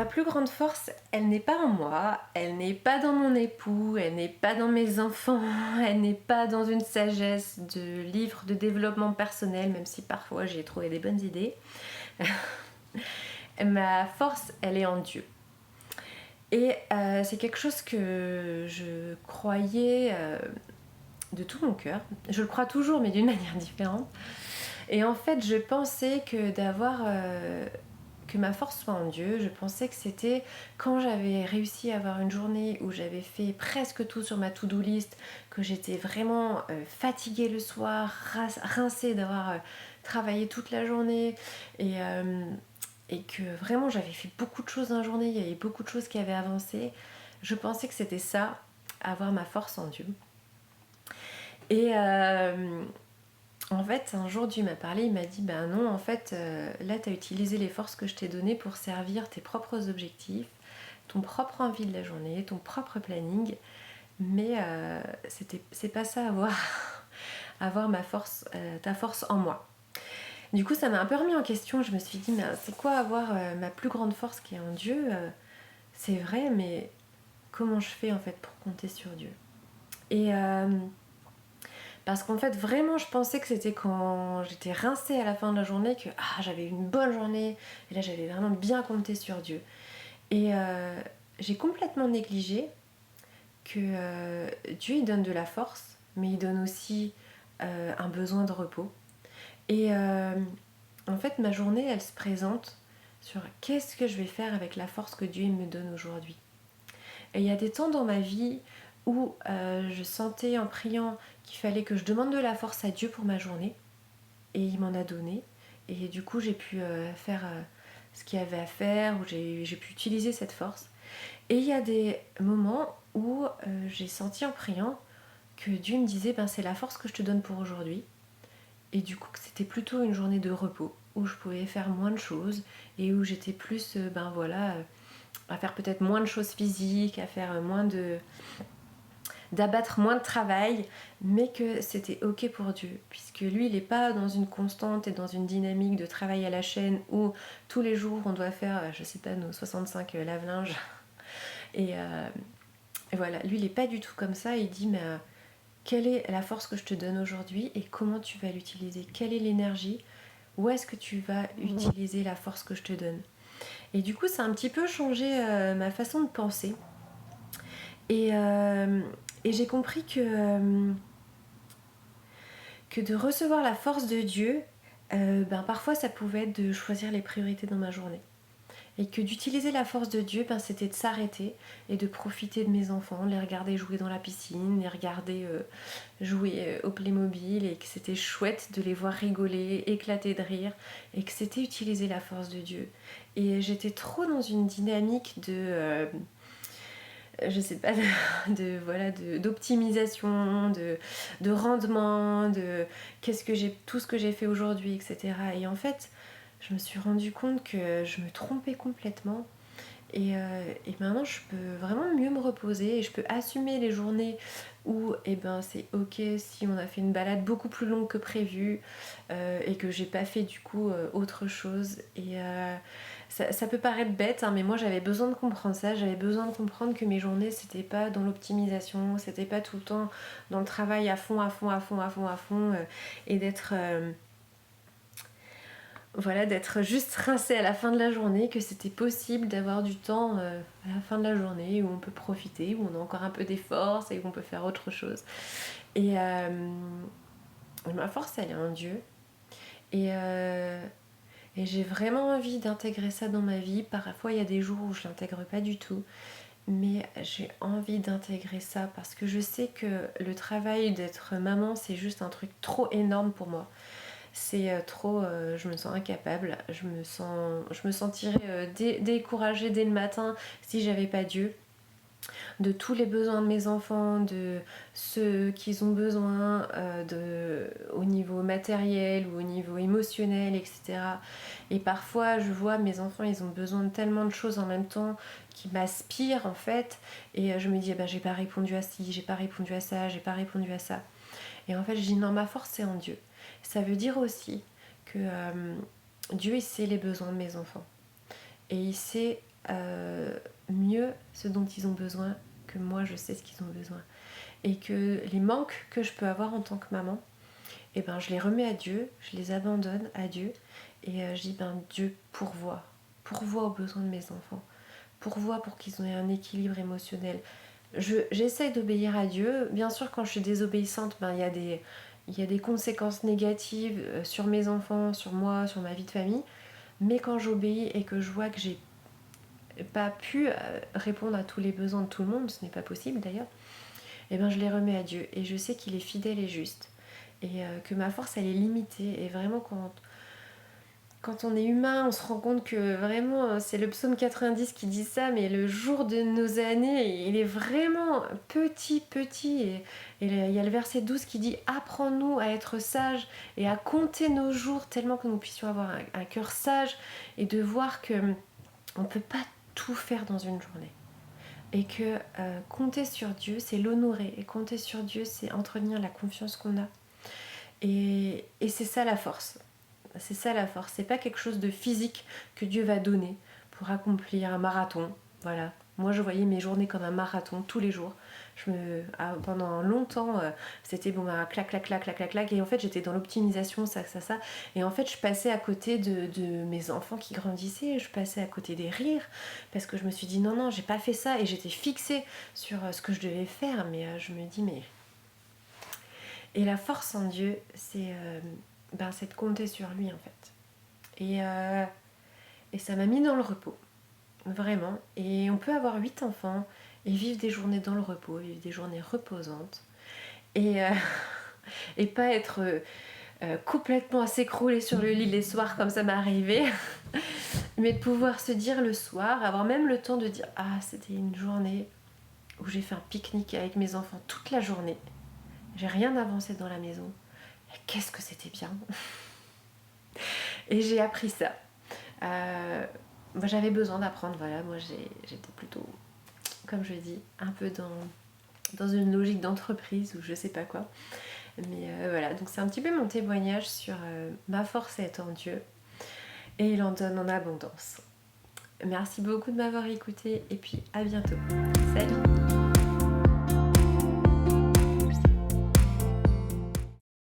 Ma plus grande force, elle n'est pas en moi, elle n'est pas dans mon époux, elle n'est pas dans mes enfants, elle n'est pas dans une sagesse de livres de développement personnel, même si parfois j'ai trouvé des bonnes idées. Ma force, elle est en Dieu. Et c'est quelque chose que je croyais de tout mon cœur. Je le crois toujours, mais d'une manière différente. Et en fait, je pensais que que ma force soit en Dieu. Je pensais que c'était quand j'avais réussi à avoir une journée où j'avais fait presque tout sur ma to-do list, que j'étais vraiment fatiguée le soir, rincée d'avoir travaillé toute la journée et que vraiment j'avais fait beaucoup de choses dans la journée, il y avait beaucoup de choses qui avaient avancé. Je pensais que c'était ça, avoir ma force en Dieu. Et en fait, un jour, Dieu m'a parlé, il m'a dit, ben non, en fait, là, tu as utilisé les forces que je t'ai données pour servir tes propres objectifs, ton propre envie de la journée, ton propre planning, mais c'est pas ça, avoir ma force, ta force en moi. Du coup, ça m'a un peu remis en question, je me suis dit, mais c'est quoi avoir ma plus grande force qui est en Dieu C'est vrai, mais comment je fais en fait pour compter sur Dieu Et parce qu'en fait, vraiment, je pensais que c'était quand j'étais rincée à la fin de la journée que j'avais une bonne journée. Et là, j'avais vraiment bien compté sur Dieu. Et j'ai complètement négligé que Dieu, il donne de la force, mais il donne aussi un besoin de repos. Et en fait, ma journée, elle se présente sur qu'est-ce que je vais faire avec la force que Dieu me donne aujourd'hui. Et il y a des temps dans ma vie où je sentais en priant qu'il fallait que je demande de la force à Dieu pour ma journée. Et il m'en a donné. Et du coup, j'ai pu faire ce qu'il y avait à faire, où j'ai pu utiliser cette force. Et il y a des moments où j'ai senti en priant que Dieu me disait, ben, c'est la force que je te donne pour aujourd'hui. Et du coup, c'était plutôt une journée de repos, où je pouvais faire moins de choses et où j'étais plus, à faire peut-être moins de choses physiques, à faire d'abattre moins de travail, mais que c'était ok pour Dieu, puisque lui, il n'est pas dans une constante et dans une dynamique de travail à la chaîne où tous les jours on doit faire, je sais pas, nos 65 lave-linges. Et voilà, lui, il n'est pas du tout comme ça. Il dit, mais quelle est la force que je te donne aujourd'hui et comment tu vas l'utiliser? Quelle est l'énergie? Où est-ce que tu vas utiliser la force que je te donne? Et du coup, ça a un petit peu changé ma façon de penser. Et, j'ai compris que de recevoir la force de Dieu, parfois ça pouvait être de choisir les priorités dans ma journée. Et que d'utiliser la force de Dieu, c'était de s'arrêter et de profiter de mes enfants, les regarder jouer dans la piscine, les regarder jouer au Playmobil, et que c'était chouette de les voir rigoler, éclater de rire, et que c'était utiliser la force de Dieu. Et j'étais trop dans une dynamique de je sais pas, d'optimisation, de rendement, de tout ce que j'ai fait aujourd'hui, etc. Et en fait, je me suis rendu compte que je me trompais complètement. Et maintenant, je peux vraiment mieux me reposer et je peux assumer les journées où c'est ok si on a fait une balade beaucoup plus longue que prévu et que j'ai pas fait du coup autre chose. Et ça peut paraître bête, hein, mais moi j'avais besoin de comprendre ça. J'avais besoin de comprendre que mes journées, c'était pas dans l'optimisation, c'était pas tout le temps dans le travail à fond, et d'être juste rincé à la fin de la journée, que c'était possible d'avoir du temps à la fin de la journée où on peut profiter, où on a encore un peu des forces et où on peut faire autre chose. Et ma force, elle est en Dieu. Et j'ai vraiment envie d'intégrer ça dans ma vie. Parfois, il y a des jours où je l'intègre pas du tout. Mais j'ai envie d'intégrer ça parce que je sais que le travail d'être maman, c'est juste un truc trop énorme pour moi. C'est trop, je me sens incapable, je me sentirais découragée dès le matin si j'avais pas Dieu, de tous les besoins de mes enfants, de ceux qu'ils ont besoin au niveau matériel ou au niveau émotionnel, etc. Et parfois je vois mes enfants, ils ont besoin de tellement de choses en même temps qui m'aspirent en fait, et je me dis j'ai pas répondu à ci, j'ai pas répondu à ça, j'ai pas répondu à ça. Et en fait je dis non, ma force c'est en Dieu. Ça veut dire aussi que Dieu il sait les besoins de mes enfants et il sait mieux ce dont ils ont besoin que moi je sais ce qu'ils ont besoin. Et que les manques que je peux avoir en tant que maman, eh ben, je les remets à Dieu, je les abandonne à Dieu et je dis ben, Dieu pourvoit aux besoins de mes enfants, pourvoit pour qu'ils aient un équilibre émotionnel. J'essaie d'obéir à Dieu. Bien sûr, quand je suis désobéissante, ben, il y a des conséquences négatives sur mes enfants, sur moi, sur ma vie de famille. Mais quand j'obéis et que je vois que j'ai pas pu répondre à tous les besoins de tout le monde, ce n'est pas possible d'ailleurs, et ben je les remets à Dieu. Et je sais qu'il est fidèle et juste. Et que ma force, elle est limitée. Et vraiment, quand on est humain, on se rend compte que vraiment, c'est le psaume 90 qui dit ça, mais le jour de nos années, il est vraiment petit. Et il y a le verset 12 qui dit « Apprends-nous à être sages et à compter nos jours, tellement que nous puissions avoir un cœur sage. » Et de voir que on ne peut pas tout faire dans une journée. Et que compter sur Dieu, c'est l'honorer. Et compter sur Dieu, c'est entretenir la confiance qu'on a. Et c'est ça la force. C'est ça la force. C'est pas quelque chose de physique que Dieu va donner pour accomplir un marathon. Voilà. Moi, je voyais mes journées comme un marathon tous les jours. Pendant longtemps, c'était bon, bah, clac. Et en fait, j'étais dans l'optimisation, ça. Et en fait, je passais à côté de mes enfants qui grandissaient. Je passais à côté des rires. Parce que je me suis dit, non, j'ai pas fait ça. Et j'étais fixée sur ce que je devais faire. Mais je me dis, mais... Et la force en Dieu, c'est de compter sur lui, en fait. Et ça m'a mis dans le repos. Vraiment. Et on peut avoir 8 enfants et vivre des journées dans le repos, vivre des journées reposantes. Et, et pas être complètement à s'écrouler sur le lit les soirs comme ça m'est arrivé. Mais de pouvoir se dire le soir, avoir même le temps de dire « Ah, c'était une journée où j'ai fait un pique-nique avec mes enfants toute la journée. J'ai rien avancé dans la maison. Et qu'est-ce que c'était bien !» Et j'ai appris ça. Moi, j'avais besoin d'apprendre, voilà. Moi, j'étais plutôt, comme je dis, un peu dans une logique d'entreprise ou je sais pas quoi. Mais voilà, donc c'est un petit peu mon témoignage sur ma force est en Dieu. Et il en donne en abondance. Merci beaucoup de m'avoir écouté et puis à bientôt. Salut!